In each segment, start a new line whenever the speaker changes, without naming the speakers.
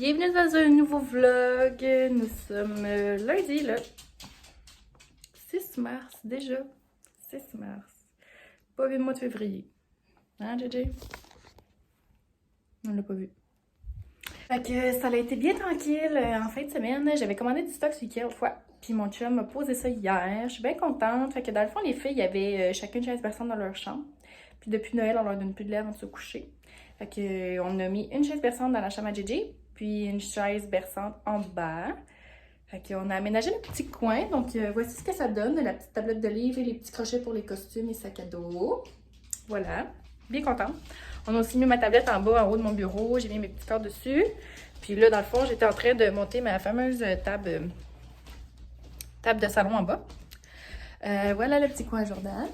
Bienvenue dans un nouveau vlog. Nous sommes lundi, le 6 mars déjà. 6 mars. Pas vu le mois de février. Hein, JJ? On l'a pas vu. Fait que ça a été bien tranquille en fin de semaine. J'avais commandé du stock ce week-end fois. Puis mon chum m'a posé ça hier. Je suis bien contente. Fait que dans le fond, les filles, il y avait chacune 16 personnes dans leur chambre. Puis depuis Noël, on leur donne plus de lait avant de se coucher. Fait que on a mis une chaise berçante dans la chambre à JJ. Puis une chaise berçante en bas. Fait qu'on a aménagé le petit coin. Donc voici ce que ça donne. La petite tablette de livres et les petits crochets pour les costumes et sacs à dos. Voilà. Bien contente. On a aussi mis ma tablette en bas, en haut de mon bureau. J'ai mis mes petits cordes dessus. Puis là, dans le fond, j'étais en train de monter ma fameuse table de salon en bas. Voilà le petit coin Jordan.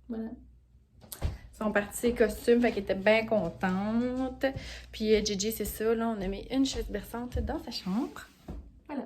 Voilà. Ils sont partis ses costumes, fait qu'elle était bien contente. Puis Gigi, c'est ça, là, on a mis une chaise berçante dans sa chambre. Voilà.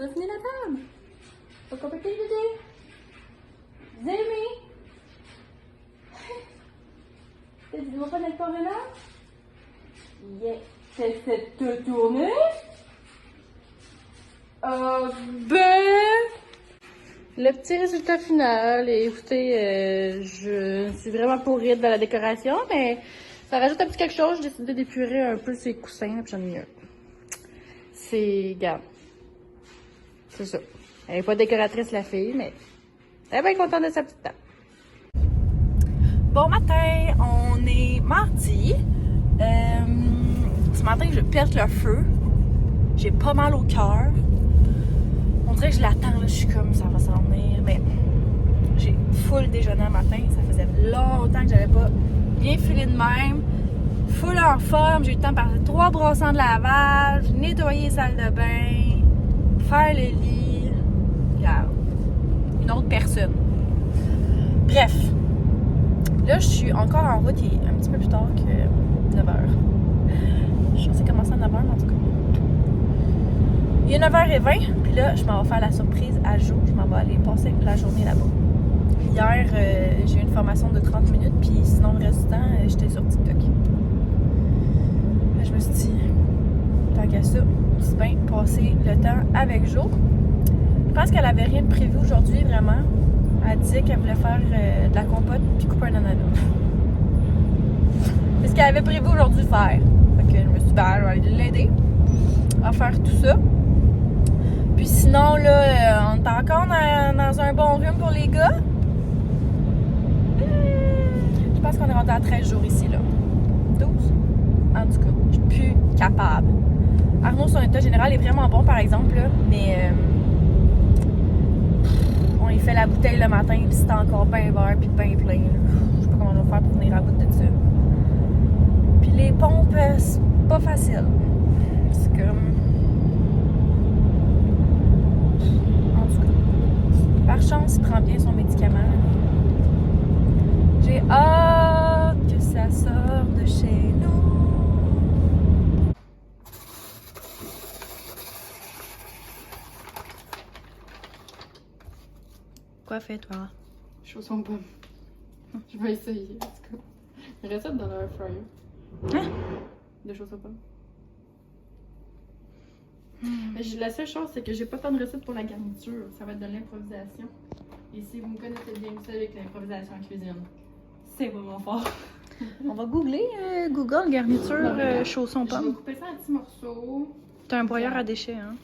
On a fini la table. Faut compléter l'idée. Zémi. Tu ne vois pas d'être tourné là? Yeah. C'est de tourner. Le petit résultat final. Et écoutez, je suis vraiment pourrite dans la décoration, mais ça rajoute un petit quelque chose. J'ai décidé d'épurer un peu ces coussins, puis j'en ai mis un. C'est, regarde. C'est ça. Elle n'est pas décoratrice, la fille, mais elle est bien contente de sa petite table. Bon matin, on est mardi. Ce matin, je pète le feu. J'ai pas mal au cœur. On dirait que je l'attends, là. Je suis comme, ça va s'en venir. Mais j'ai full déjeuner le matin. Ça faisait longtemps que j'avais pas bien filé de même. Full en forme. J'ai eu le temps de passer 3 brossants de lavage, nettoyer les salles de bain, faire le lit. Regarde. Une autre personne. Bref. Là, je suis encore en route. Il est un petit peu plus tard que 9h. Je suis censée commencer à 9h, mais en tout cas. Il est 9h20. Puis là, je m'en vais faire la surprise à Jo. Je m'en vais aller passer la journée là-bas. Hier, j'ai eu une formation de 30 minutes. Puis sinon, le reste du temps, j'étais sur TikTok. Là, je me suis dit, tant qu'à ça, c'est bien passer le temps avec Jo. Je pense qu'elle avait rien de prévu aujourd'hui, vraiment. Elle disait qu'elle voulait faire de la compote puis couper un ananas. C'est ce qu'elle avait prévu aujourd'hui de faire. Fait que je me suis dit, ben, je vais aller l'aider à faire tout ça. Puis sinon, là, on est encore dans un bon rhume pour les gars. Je pense qu'on est rendu à 13 jours ici, là. 12. En tout cas, je suis plus capable. Arnaud, son état général est vraiment bon, par exemple, là, mais on y fait la bouteille le matin, puis c'est encore bien vert, puis bien plein. Là. Je sais pas comment on va faire pour venir à bout de ça. Puis les pompes, c'est pas facile. C'est comme... En tout cas, par chance, il prend bien son médicament. J'ai hâte que ça sorte de chez nous. Quoi fais-toi?
Chausson aux pommes. Je vais essayer, en tout cas. Une recette dans l'air fryer.
Hein?
De chausson aux pommes. Mais la seule chose, c'est que j'ai pas tant de recettes pour la garniture. Ça va être de l'improvisation. Et si vous me connaissez bien, vous savez que l'improvisation en cuisine, c'est vraiment fort.
On va googler Google garniture chaussons
Je vais
pommes.
couper ça en petits morceaux.
T'as un broyeur à déchets, hein?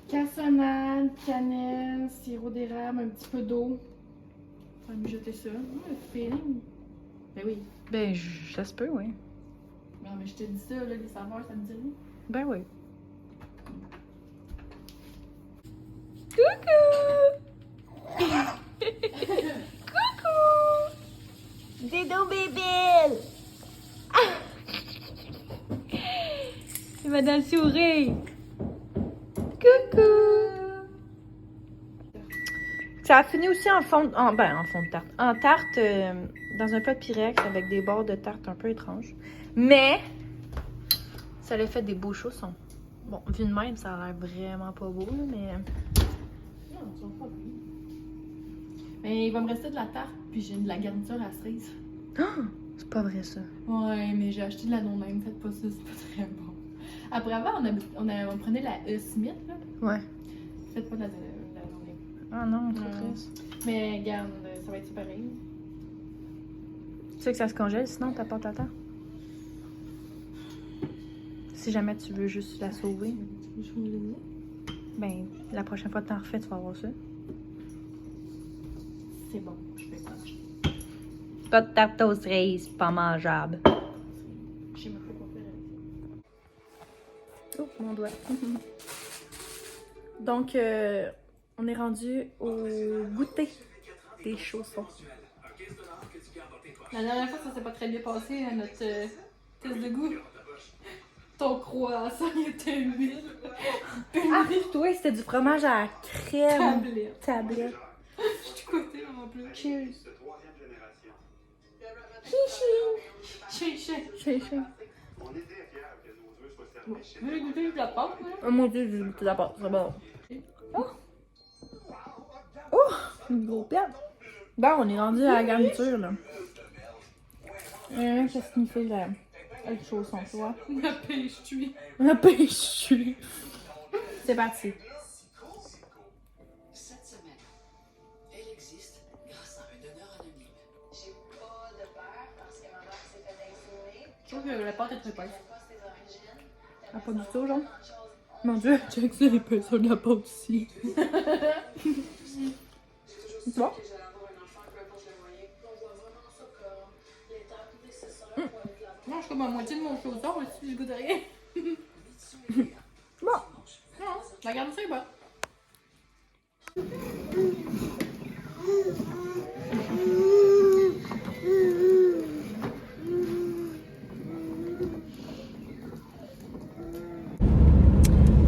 Cassonade, cannelle, sirop d'érable, un petit peu d'eau. On va mijoter ça. Ouais, feeling. Ben oui.
Ben, ça se peut, oui.
Non, mais je te dis ça, là, les saveurs, ça me dit rien.
Ben oui. Coucou! Coucou! Dido bébé! Il va dans le sourire. Coucou! Ça a fini aussi en fond, en fond de tarte. En tarte, dans un plat de Pyrex avec des bords de tarte un peu étranges. Mais, ça l'a fait des beaux chaussons. Bon, vu de même, ça a l'air vraiment pas beau, là, mais...
Non, ils sont pas beaux. Mais il va me rester de la tarte, puis j'ai de la garniture à cerise.
Oh, c'est pas vrai, ça.
Ouais, mais j'ai acheté de la non-name, faites pas ça, c'est pas très bon. Après, avant, on prenait la Smith, là.
Ouais.
Faites pas de la non-name.
Ah non, trop
Non.
triste.
Mais garde, ça va être pareil.
Tu sais que ça se congèle, sinon t'apportes à temps. Si jamais tu veux juste la sauver,
Je vous le dis.
ben, la prochaine fois que t'en refais, tu vas avoir ça.
C'est bon, je fais ça.
Pas de tarte aux cerises, pas mangeable.
Je sais même pas quoi faire avec ça.
Oh, mon doigt. Donc, on est rendu au goûter des chaussons.
La dernière fois, ça s'est pas très bien passé à notre test de goût. Ton croissant, il était humide.
Ah, toi, c'était du fromage à la crème.
Tablette.
Tablette.
Je te côté en plus.
Cheers.
Chin.
Chichi.
Vous voulez goûter de la pâte, là?
Oh mon dieu, j'ai goûté la pâte, c'est bon. Oh! Oh! Une grosse perte. Bon, on est rendu à la garniture, là. Qu'est-ce que signifie le chausson, tu vois?
La pêche cuit.
La pêche cuit. C'est parti.
Cette semaine, elle existe grâce à un donneur anonyme.
J'ai pas de peur parce que ma mère s'est fait inséminer.
Je trouve que la pâte est très
Je
épaisse.
connais pas ses origines.
Ah, pas du tout, genre? Mon dieu, check ça, l'épaisseur de la pâte ici. Tu vois?
Que j'allais avoir un enfant, peu importe le moyen. On voit vraiment ça comme l'étape nécessaire pour être la
Non, je suis comme à moitié de mon chausson, mais si je goûte rien.
Bon.
Non, la garniture est bonne.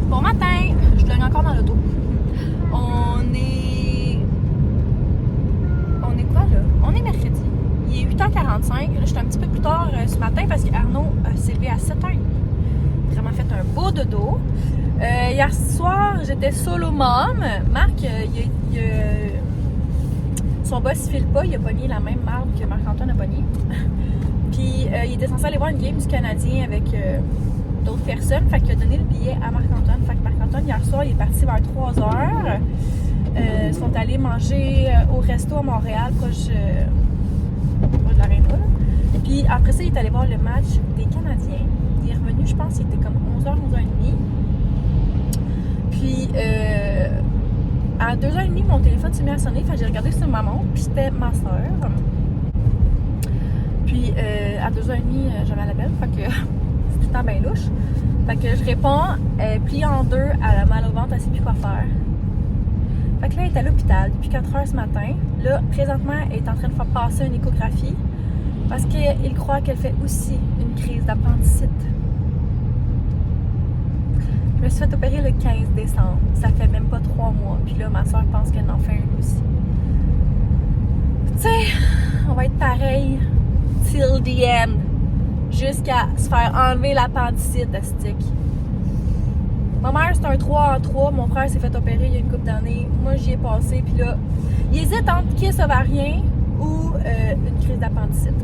Bon matin! Je dors encore dans l'auto. On est quoi là? On est mercredi. Il est 8h45. Là, je suis un petit peu plus tard ce matin parce qu'Arnaud s'est levé à 7h30. Vraiment fait un beau dodo. Hier soir, j'étais solo mom. Marc, son boss file pas, il a pogné la même marde que Marc-Antoine a pogné. Puis il était censé aller voir une game du Canadien avec d'autres personnes. Fait qu'il a donné le billet à Marc-Antoine. Fait que Marc-Antoine, hier soir, il est parti vers 3h. Ils sont allés manger au resto à Montréal, proche de l'Arena. Puis après ça, il est allé voir le match des Canadiens. Il est revenu, je pense, il était comme 11h, 11h30. Puis à 2h30, mon téléphone s'est mis à sonner. Fait que j'ai regardé sur ma montre, puis c'était ma soeur. Puis à 2h30, j'avais l'appel, fait que c'est tout le temps bien louche. Fait que je réponds, pliée en deux, elle a mal au ventre, elle sait plus quoi faire. Fait que là, elle est à l'hôpital depuis 4h ce matin. Là, présentement, elle est en train de faire passer une échographie parce qu'il croit qu'elle fait aussi une crise d'appendicite. Je me suis fait opérer le 15 décembre. Ça fait même pas 3 mois. Puis là, ma soeur pense qu'elle en fait une aussi. Tu sais, on va être pareil till the end. Jusqu'à se faire enlever l'appendicite, astique. Ma mère, c'est un 3 en 3. Mon frère s'est fait opérer il y a une couple d'années. Moi, j'y ai passé. Puis là, il hésite entre kiss ovarien ou une crise d'appendicite.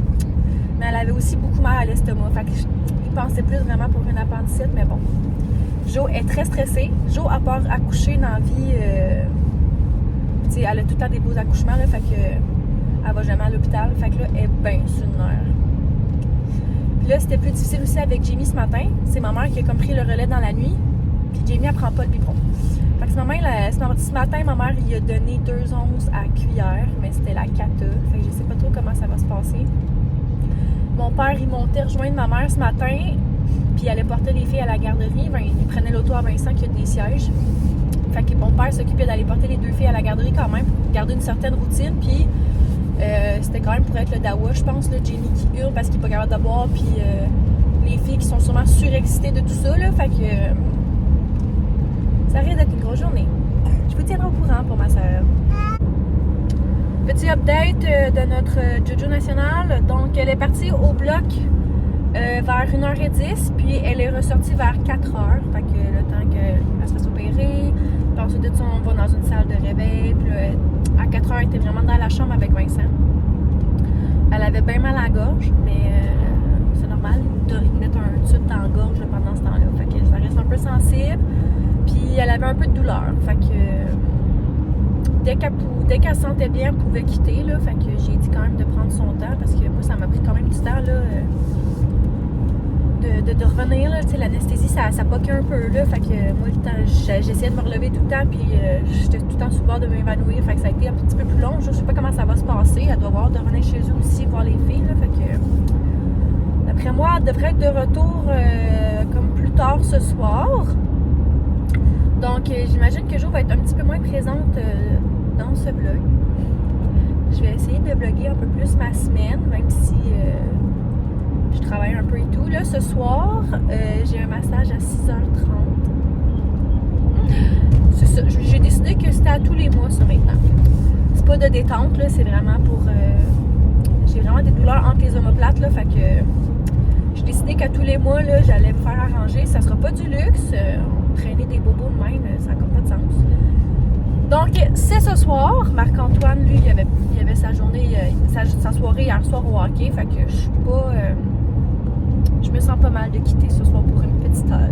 Mais elle avait aussi beaucoup mal à l'estomac. Fait qu'il pensait plus vraiment pour une appendicite. Mais bon. Jo est très stressée. Jo, à part accoucher dans la vie, tu sais, elle a tout le temps des beaux accouchements. Là, fait que elle va jamais à l'hôpital. Fait que là, elle est bien sur une nerf. Puis là, c'était plus difficile aussi avec Jamie ce matin. C'est ma mère qui a comme pris le relais dans la nuit. Puis Jamie, elle prend pas le biberon. Fait Fait que ce matin, ma mère il a donné 2 onces à cuillère, mais c'était la cata. Fait que je sais pas trop comment ça va se passer. Mon père, il montait rejoindre ma mère ce matin, puis il allait porter les filles à la garderie. Ben, il prenait l'auto à Vincent qui a des sièges. Fait que mon père s'occupait d'aller porter les 2 filles à la garderie quand même, pour garder une certaine routine. Puis c'était quand même pour être le dawa, je pense, le Jamie qui hurle parce qu'il est pas capable de boire, puis les filles qui sont sûrement surexcitées de tout ça, là. Fait que ça risque d'être une grosse journée. Je vous tiendrai au courant pour ma soeur. Petit update de notre Jojo nationale. Donc, elle est partie au bloc vers 1h10, puis elle est ressortie vers 4h. Fait que le temps qu'elle se fasse opérer, puis ensuite de ça, on va dans une salle de réveil. Puis là, à 4h, elle était vraiment dans la chambre avec Vincent. Elle avait bien mal à la gorge, mais c'est normal. Ils mettent un tube dans la gorge pendant ce temps-là. Fait que ça reste un peu sensible. Puis elle avait un peu de douleur. Fait que dès qu'elle se sentait bien, elle pouvait quitter. Là, fait que j'ai dit quand même de prendre son temps parce que moi, ça m'a pris quand même du temps là, de revenir. L'anesthésie, ça poquait un peu. Là, fait que moi, j'essayais de me relever tout le temps. Puis j'étais tout le temps sur le bord de m'évanouir. Fait que ça a été un petit peu plus long. Je sais pas comment ça va se passer. Elle doit avoir de revenir chez eux aussi, voir les filles. Là, fait que d'après moi, elle devrait être de retour comme plus tard ce soir. Donc, j'imagine que Jo va être un petit peu moins présente dans ce vlog. Je vais essayer de vlogger un peu plus ma semaine, même si je travaille un peu et tout. Là, ce soir, j'ai un massage à 6h30. C'est ça. J'ai décidé que c'était à tous les mois, ça, maintenant. C'est pas de détente, là. C'est vraiment pour... j'ai vraiment des douleurs entre les omoplates, là. Fait que j'ai décidé qu'à tous les mois, là, j'allais me faire arranger. Ça sera pas du luxe. Traîner des bobos de même, ça n'a pas de sens. Donc, c'est ce soir. Marc-Antoine, lui, il avait sa journée, sa soirée hier soir au hockey. Fait que je suis pas... je me sens pas mal de quitter ce soir pour une petite heure.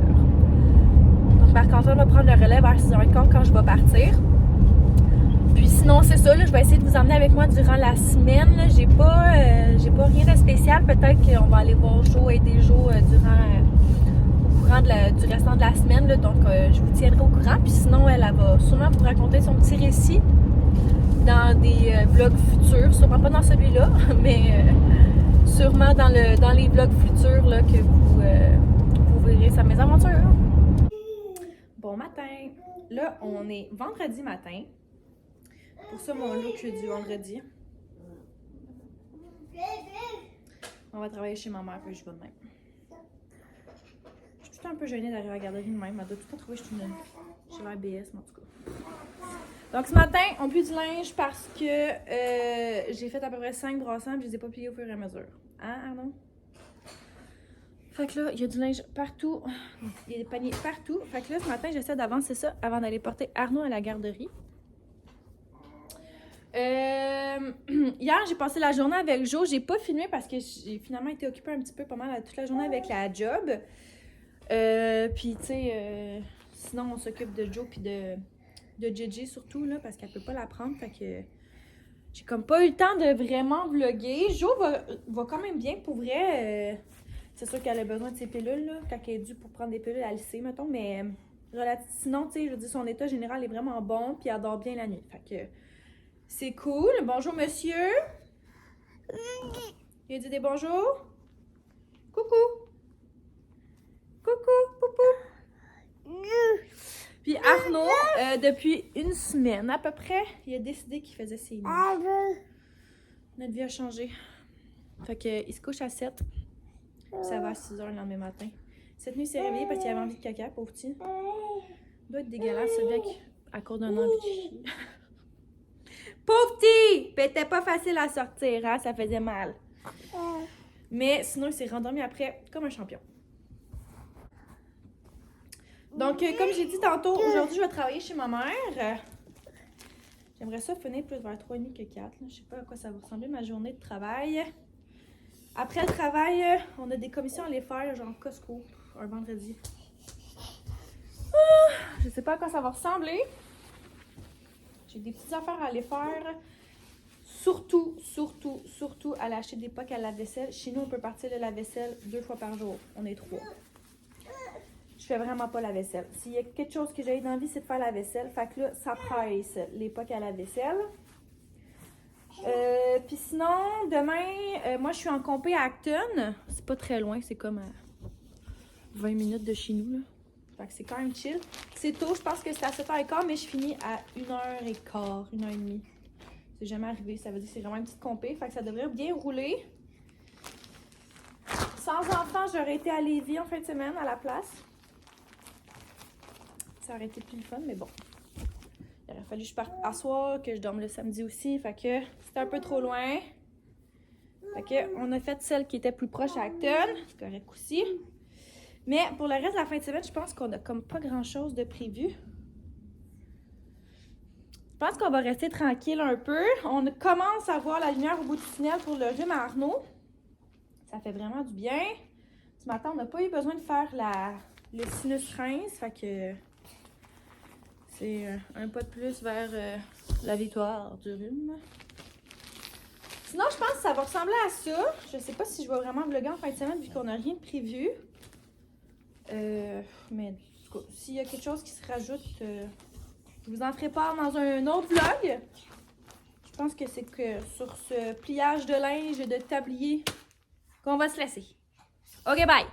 Donc, Marc-Antoine va prendre le relais vers 6h15 quand je vais partir. Puis sinon, c'est ça, là, je vais essayer de vous emmener avec moi durant la semaine. Là. J'ai pas rien de spécial. Peut-être qu'on va aller voir Jo, aider Jo du restant de la semaine, là, donc je vous tiendrai au courant. Puis sinon, elle va sûrement vous raconter son petit récit dans des vlogs futurs. Sûrement pas dans celui-là, mais sûrement dans les vlogs futurs là, que vous verrez sa mésaventure. Bon matin! Là, on est vendredi matin. Pour ça, mon look du vendredi. On va travailler chez ma mère, puis je vais de même. Je suis un peu gênée d'arriver à la garderie de même. Elle doit tout le temps trouver que je suis l'air BS, mais en tout cas. Donc, ce matin, on plie du linge parce que j'ai fait à peu près 5 brassements et je les ai pas pliés au fur et à mesure. Hein, Arnaud? Fait que là, il y a du linge partout. Il y a des paniers partout. Fait que là, ce matin, j'essaie d'avancer ça avant d'aller porter Arnaud à la garderie. Hier, j'ai passé la journée avec Jo. J'ai pas filmé parce que j'ai finalement été occupée un petit peu pas mal toute la journée avec la job. Puis, tu sais, sinon, on s'occupe de Jo puis de JJ surtout, là, parce qu'elle peut pas la prendre. Fait que j'ai comme pas eu le temps de vraiment vlogger. Jo va quand même bien, pour vrai. C'est sûr qu'elle a besoin de ses pilules, là, quand elle est due pour prendre des pilules à lycée, mettons. Mais sinon, tu sais, je veux dire, son état général est vraiment bon, puis elle dort bien la nuit. Fait que c'est cool. Bonjour, monsieur. Il a dit des bonjours. Coucou. Coucou, poupou. Puis Arnaud, depuis une semaine à peu près, il a décidé qu'il faisait ses nuits. Notre vie a changé. Fait que il se couche à 7. Ça va à 6h le lendemain matin. Cette nuit, il s'est réveillé parce qu'il avait envie de caca, pauvre petit. Il doit être dégueulasse, ce bec, à cause d'un envie de chier. Pauvre petit! Puis, était pas facile à sortir, hein? Ça faisait mal. Mais sinon, il s'est rendormi après comme un champion. Donc, comme j'ai dit tantôt, aujourd'hui, je vais travailler chez ma mère. J'aimerais ça finir plus vers 3h30 que 4. Je sais pas à quoi ça va ressembler ma journée de travail. Après le travail, on a des commissions à aller faire, genre Costco, un vendredi. Je sais pas à quoi ça va ressembler. J'ai des petites affaires à aller faire. Surtout, aller acheter des pocs à la vaisselle. Chez nous, on peut partir de la vaisselle 2 fois par jour. On est 3. je fais vraiment pas la vaisselle. S'il y a quelque chose que j'ai dans la vie, c'est de faire la vaisselle. Fait que là, ça presse l'époque à la vaisselle. Puis sinon, demain, moi je suis en compé à Acton. C'est pas très loin, c'est comme à 20 minutes de chez nous, là. Fait que c'est quand même chill. C'est tôt, je pense que c'est à 7h15, mais je finis à 1h15, 1h30. C'est jamais arrivé, ça veut dire que c'est vraiment une petite compé. Fait que ça devrait bien rouler. Sans enfant, j'aurais été à Lévis en fin de semaine à la place. Ça aurait été plus le fun, mais bon. Il aurait fallu que je parte à soir, que je dorme le samedi aussi. Fait que c'était un peu trop loin. Fait que on a fait celle qui était plus proche à Acton. C'est correct aussi. Mais pour le reste de la fin de semaine, je pense qu'on a comme pas grand-chose de prévu. Je pense qu'on va rester tranquille un peu. On commence à voir la lumière au bout du tunnel pour le rhume à Arnaud. Ça fait vraiment du bien. Ce matin, on n'a pas eu besoin de faire le sinus rince. Fait que c'est un pas de plus vers la victoire du rhume. Sinon, je pense que ça va ressembler à ça. Je sais pas si je vais vraiment vlogger en fin de semaine vu qu'on n'a rien de prévu. Mais en tout cas, s'il y a quelque chose qui se rajoute, je vous en ferai part dans un autre vlog. Je pense que c'est que sur ce pliage de linge et de tablier qu'on va se laisser. Ok, bye!